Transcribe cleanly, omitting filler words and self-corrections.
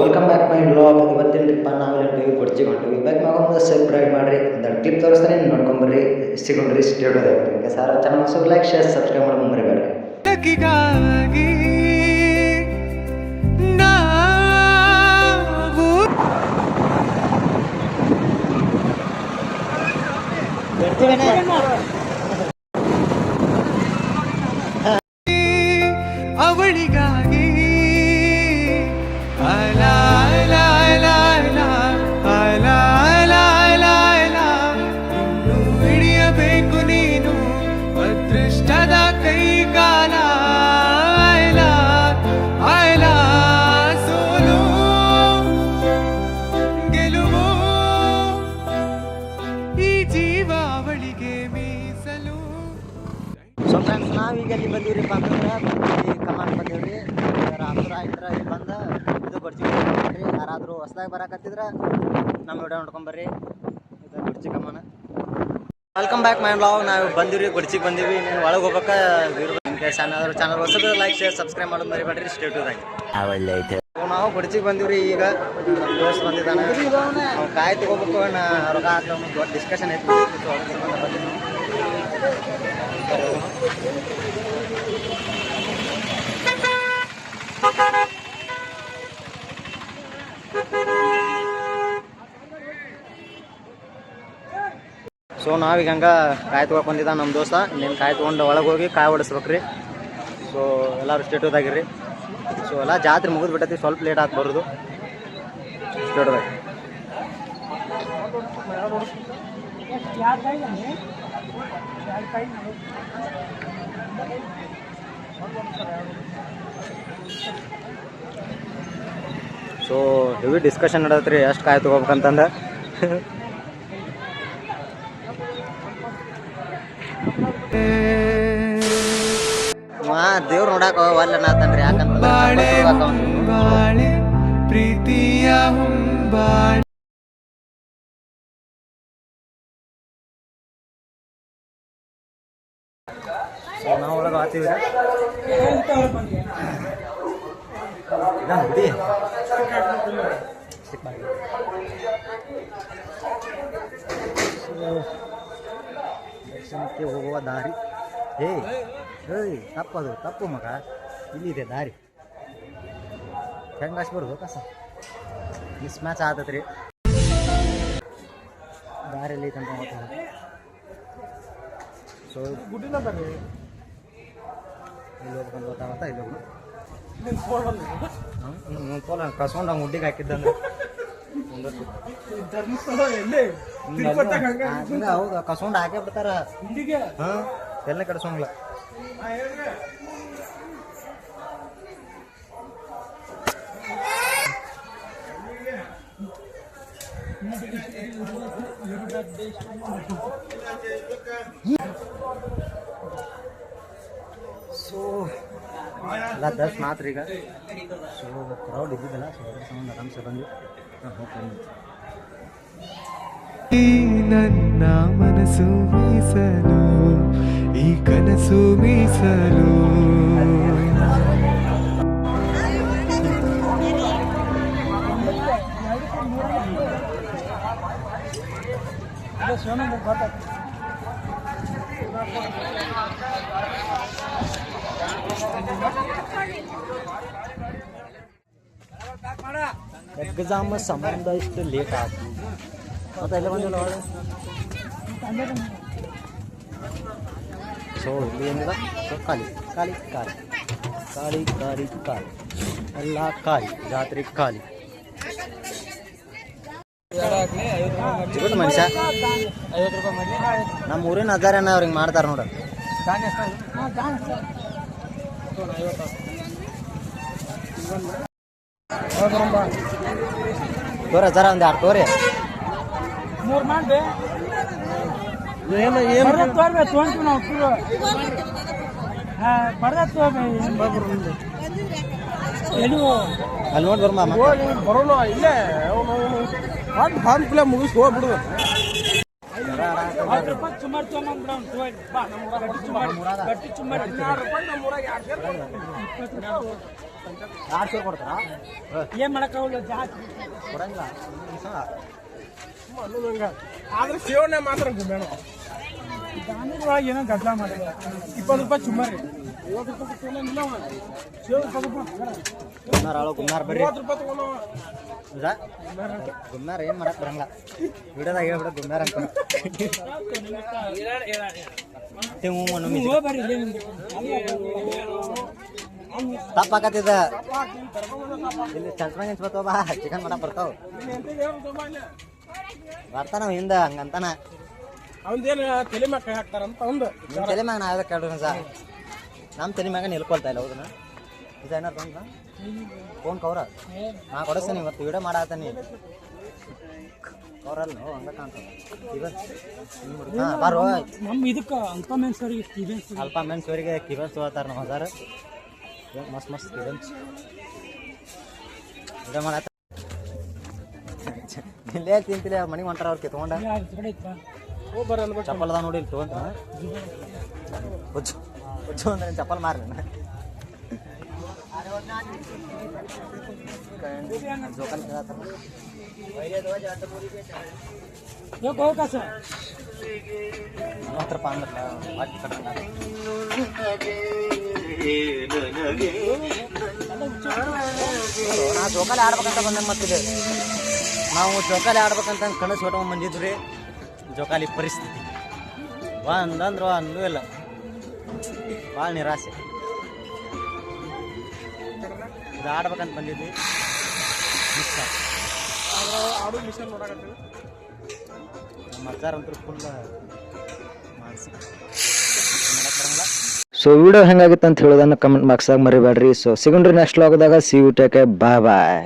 Welcome back my blog. ಇವತ್ತಿನ ಟ್ರಿಪ್ಪ ನಾವೆಲ್ಲ ಕೊಡ್ಚಿಕೊಂಡ್ವಿ. Back ನಾವೊಂದು ಸಬ್ಸ್ಕ್ರೈಬ್ ಮಾಡಿರಿ, ಒಂದು ಕ್ಲಿಪ್ ತೋರಿಸ್ತಾರೆ ನೋಡ್ಕೊಂಬರ್ರಿ, ಸಿಗೊಂಡ್ರಿ ಸ್ಟೇಡಿಯೋದಾಗ. Sir channel like share subscribe ಮಾಡ್ಕೊಂಡು ಬರೀಬೇಡ್ರಿ. ಅವಳಿಗಾಗಿ ಇನ್ನು ಹಿಡಿಯಬೇಕು ನೀನು ಅದೃಷ್ಟದ ಕೈಗಾಲ. ಸೋಲು ಗೆಲುವು ಈ ಜೀವ ಅವಳಿಗೆ ಮೀಸಲು. ಸೊ ಫ್ರೆಂಡ್ಸ್, ನಾವೀಗ ಇಲ್ಲಿ ಬಂದೀವ್ರಿಪ್ಪ ಅಂತಂದ್ರೆ ಕಮಾಂಡ್ ಬಂದೀವ್ರಿ. ರಾಮಪುರ ಆಯ್ತರ ಇಲ್ಲಿ ಬಂದು ಇದು ಬರ್ಚಿ ಮಾಡ್ರಿ. ಯಾರಾದರೂ ಹೊಸದಾಗಿ ಬರಕತ್ತಿದ್ರೆ ನಮ್ಮ ವಿಡಿಯೋ ನೋಡ್ಕೊಂಬರ್ರಿ. ಇದು ಬರ್ಚಿ ಕಮಾನ. Welcome back my blog. ನಾವು ಬಂದಿವ್ರಿ, ಗೊಡ್ಚಿಗೆ ಬಂದೀವಿ. ನೀನು ಒಳಗೆ ಹೋಗ್ಬೇಕಾ ಚಾನಲ್ ಹೊಸದು ಲೈಕ್ ಶೇರ್ ಸಬ್ಸ್ಕ್ರೈಬ್ ಮಾಡೋದು ಮರಿಬೇಡ್ರಿ. ಸ್ಟೇಟುದಾಗಿ ನಾವು ಗೊಡ್ಚಿಗೆ ಬಂದೀವ್ರಿ. ಈಗ ನಮ್ಮ ದೋಸ್ತ್ ಬಂದಿದ್ದಾನೆ, ನಾವು ಕಾಯಿ ತಗೋಬೇಕು. ರೊಕ್ಕ ಹಾಕಿ ದೊಡ್ಡ ಡಿಸ್ಕಷನ್ ಐತಿ. ಸೊ ನಾವೀಗ ಹಂಗೆ ಕಾಯಿ ತೊಗೊಳಕ್ಕೆ ಬಂದಿದ್ದ ನಮ್ಮ ದೋಸ್ತ. ನೀನು ಕಾಯಿ ತೊಗೊಂಡು ಒಳಗೆ ಹೋಗಿ ಕಾಯಿ ಹೊಡಿಸ್ಬೇಕ್ರಿ. ಸೊ ಎಲ್ಲರೂ ಸ್ಟೇಟುದಾಗಿರ್ರಿ. ಸೊ ಎಲ್ಲ ಜಾತ್ರೆ ಮುಗಿದು ಬಿಟ್ಟೈತಿ, ಸ್ವಲ್ಪ ಲೇಟ್ ಆಗಿ ಬರೋದು ಸ್ಟೇಟುದಾಗ. ಸೊ ಹೆವಿ ಡಿಸ್ಕಷನ್ ನಡೆದತ್ರಿ ಎಷ್ಟು ಕಾಯಿ ತೊಗೋಬೇಕಂತಂದು. ದೇವ್ರು ನೋಡಾಕ ಒಲ್ಲ ನಾತನ್ರಿ. ಯಾಕಂತ ಪ್ರೀತಿಯ ನಾವು ಒಳಗೆ ಆತೀವಿ. ದರ್ಶನಕ್ಕೆ ಹೋಗುವ ದಾರಿ. ಏಯ್ ತಪ್ಪದು ತಪ್ಪು ಮಗ, ಇಲ್ಲಿದೆ ದಾರಿ. ಹೆಂಗೆ ಹಚ್ಬಾರ್ದು ಕಸ ಮಿಸ್ ಮ್ಯಾಚ್ ಆತತ್ರಿ. ದಾರಿಯಲ್ಲಿ ಐತಂತ ಮಾತಾಡ. ಸೊ ಗುಡ್ಡಿನ ಬರ್ರಿ, ಇಲ್ಲಿ ಹೋಗ್ಬೇಕಂತ ಗೊತ್ತಾಗತ್ತಾ. ಇಲ್ಲಿ ಹೋಗಿ ಕಸ್ಕೊಂಡು ಹಂಗೆ ಗುಡ್ಡಿಗೆ ಹಾಕಿದ್ದಂದ್ರೆ ಹೌದು, ಕಸ್ಕೊಂಡು ಹಾಕೇ ಬಿಡ್ತಾರ. ಹಾಂ, ಎಲ್ಲ ಕಡ್ಸೋಂಗಿಲ್ಲ. ಸೊ ಎಲ್ಲ ದಸ್ ಮಾತ್ರ ಈಗ. ಸೊ ಕ್ರೌಡ್ ಇದ್ದಿದ್ದಲ್ಲ, ಸೊ ಅದ್ರ ಸಂಬಂಧ ಆರಾಮ್ಸೆ ಬಂದು ನನ್ನ ಮನಸ್ಸು ಮೀಸಲು, ಈ ಕನಸು ಮೀಸಲು. ಎಕ್ಸಾಮ್ ಸಂಬಂಧ ಇಷ್ಟು ಲೇಟ್ ಆಯ್ತು. ಮತ್ತೆ ಎಲ್ಲ ಬಂದಿಲ್ಲ ಒಳ್ಳೆ. ಸೊ ಇಲ್ಲಿ ಏನಿಲ್ಲ. ಸೊ ಖಾಲಿ ಖಾಲಿ ಖಾಲಿ ಖಾಲಿ ಖಾಲಿ ಖಾಲಿ ಎಲ್ಲ ಖಾಲಿ, ಜಾತ್ರೆ ಖಾಲಿ. ಚಿಕ್ಕದು ಮನುಷ್ಯ 50 ರೂಪಾಯಿ ನಮ್ಮ ಊರಿನ ಹಜಾರನ್ನ ಅವ್ರಿಗೆ ಮಾಡ್ತಾರೆ ನೋಡ. ತೋರ ಹಜಾರ ಒಂದು 2 ತೋರಿ. 3 ಮಾಡಿ ಏನು ತೋರ್ಬೇಕು ತೊಗೊಂಡು ನಾವು ಅಲ್ಲಿ ನೋಡಿ ಬರ್ಮ ಬರೋಲ್ಲ ಇಲ್ಲೇ ಒಂದು ಹಾನ್ಕುಲೆ ಮುಗಿಸಿ ಹೋಗ್ಬಿಡುದು. ಸುಮಾರು ತೊಗೊಂಡ್ಬಿಡ ಗಟ್ಟಿ ಸುಮಾರು 16 ರೂಪಾಯಿ ನಮ್ಮ ಊರಾಗ 200 ಕೊಡ್ತಾರಾ? ಏನ್ ಮಾಡಕ್ಕಾಗಲ್ಲ ಜಾಸ್ತಿ ಕೊಡಂಗಿಲ್ಲ ಅನ್ನೋದಂಗ ಆದ್ರೆ ಸೇವನೆ ಮಾತ್ರ ಬೇಡ ದಾನಿಗಳಾಗಿ ಏನೋ ಗದ್ದಲ ಮಾಡಿಲ್ಲ 20 ರೂಪಾಯಿ ಸುಮಾರು 50 ರೂಪಾಯಿ ತಗೊಂಡಿಲ್ಲ ಸೇವ್ 20 ರೂಪಾಯಿ ಗುಮ್ನಾರ್ ಬರ್ರಿ 30 ರೂಪಾಯಿ ತಗೊಂಡು ಹೌದಾ ಗುಮ್ನಾರ್ ಏನ್ ಮಾಡಕ್ ಬರಂಗಿಲ್ಲ ವಿಡಿಯೋದಾಗ ಹೇಳ್ಬಿಡ ಗುಮ್ನಾರ್ ಅಂತ ತಪ್ಪಾಕತ್ತಿದ ಇಲ್ಲಿ ಚಂಚ್ ಬರ್ತಾವ ಬಾ ಚಿಕನ್ ಮಾಡಕ್ ಬರ್ತಾವ ಬರ್ತಾನ ಹಿಂದ ಹಂಗಂತಾನ ಅವಂದೇನು ತಲೆ ಮ್ಯಾಗ ಕೈ ಹಾಕ್ತಾರಂತ ಅವಂದು ನಿಮ್ಮ ತಲೆ ಮ್ಯಾಗ ನಾ ಯಾವ್ದು ಕೇಳ್ರಿ ಸರ್ ನಮ್ಮ ತಲೆ ಮ್ಯಾಗ ನಿಲ್ಕೊಳ್ತಾ ಇಲ್ಲ ಹೌದನ ಡಿಸೈನರ್ ಬಂದ ಫೋನ್ ಕವ್ರ ನಾ ಕೊಡಿಸ್ತೀನಿ ಇವತ್ತು ವಿಡಿಯೋ ಮಾಡಾತೀನಿ ಕವ್ರಲ್ಲ ಹಂಗ ಕಾಣ್ತದ ಹಾಂ ಬಾರೋ ನಮ್ಮ ಇದಕ್ಕೆ ಅಲ್ಪ ಮೆನ್ಸರಿಗೆ ಅಲ್ಪ ಮೆನ್ಸ್ವರಿಗೆ ಕಿವನ್ಸ್ ತೊಗೊಳ್ತಾರೆ ನಾವು ಹಜಾರ ಮಸ್ತ್ ಮಸ್ತ್ ಕಿವನ್ಸ್ ವಿಡಿಯೋ ಮಾಡತ್ತ ಇಲ್ಲೇ ತಿಂತಿಲ್ಲ ಮನೆಗೆ ಹೊಂಟಾರ ಅವ್ರು ಕಿತ್ಕೊಂಡ ಹೋಗ್ಬರ ಅನ್ಬೇಕು ಚಪ್ಪಲ್ ಅದ ನೋಡಿ ಇಲ್ಲಿ ತೊಗೊಂತ ಹುಚ್ಚು ಹುಚ್ಚು ಅಂದ್ರೆ ಚಪ್ಪಲ್ ಮಾರ್ಲಿ ಜೋಕಲ್ ಹೋಗಸ 40 ರೂಪಾಯಿ ಅಂದ್ರೆ ಬಾಕಿ ಕಟ್ಟಂಗ ನಾ ಜೋಕಾಲಿ ಆಡ್ಬೇಕಂತ ಬಂದೆ ಮತ್ತಿದೆ ನಾವು ಜೋಕಾಲಿ ಆಡ್ಬೇಕಂತ ಕನಸು ಹೊಟ್ಕೊಂಡ್ ಬಂದಿದ್ವಿ ಜೋಕಾಲಿ ಪರಿಸ್ಥಿತಿ ಒಂದಂದ್ರೆ ಒಂದೂ ಇಲ್ಲ ಭಾಳ ನಿರಾಸೆ ಇದು ಆಡ್ಬೇಕಂತ ಬಂದಿದ್ವಿ ಮಿಸ್ ಆದ್ರೆ ಆಡು ಮಿಷನ್ ನೋಡಕತ್ತೀವಿ ನಮ್ಮ ಅಜ್ಜಾರ್ ಅಂತೂ ಫುಲ್ ಮಾನಸಿಕ ಮಾಡಕ್ಕೆ ಬರಂಗಿಲ್ಲ ಸೊ ವಿಡಿಯೋ ಹೆಂಗಾಗಿತ್ತು ಅಂತ ಹೇಳೋದನ್ನ ಕಮೆಂಟ್ ಬಾಕ್ಸಾಗ ಮರಿಬೇಡ್ರಿ. ಸೊ ಸಿಗೋಣ್ರಿ ನೆಕ್ಸ್ಟ್ ವ್ಲಾಗ್ದಾಗ. See you take bye bye.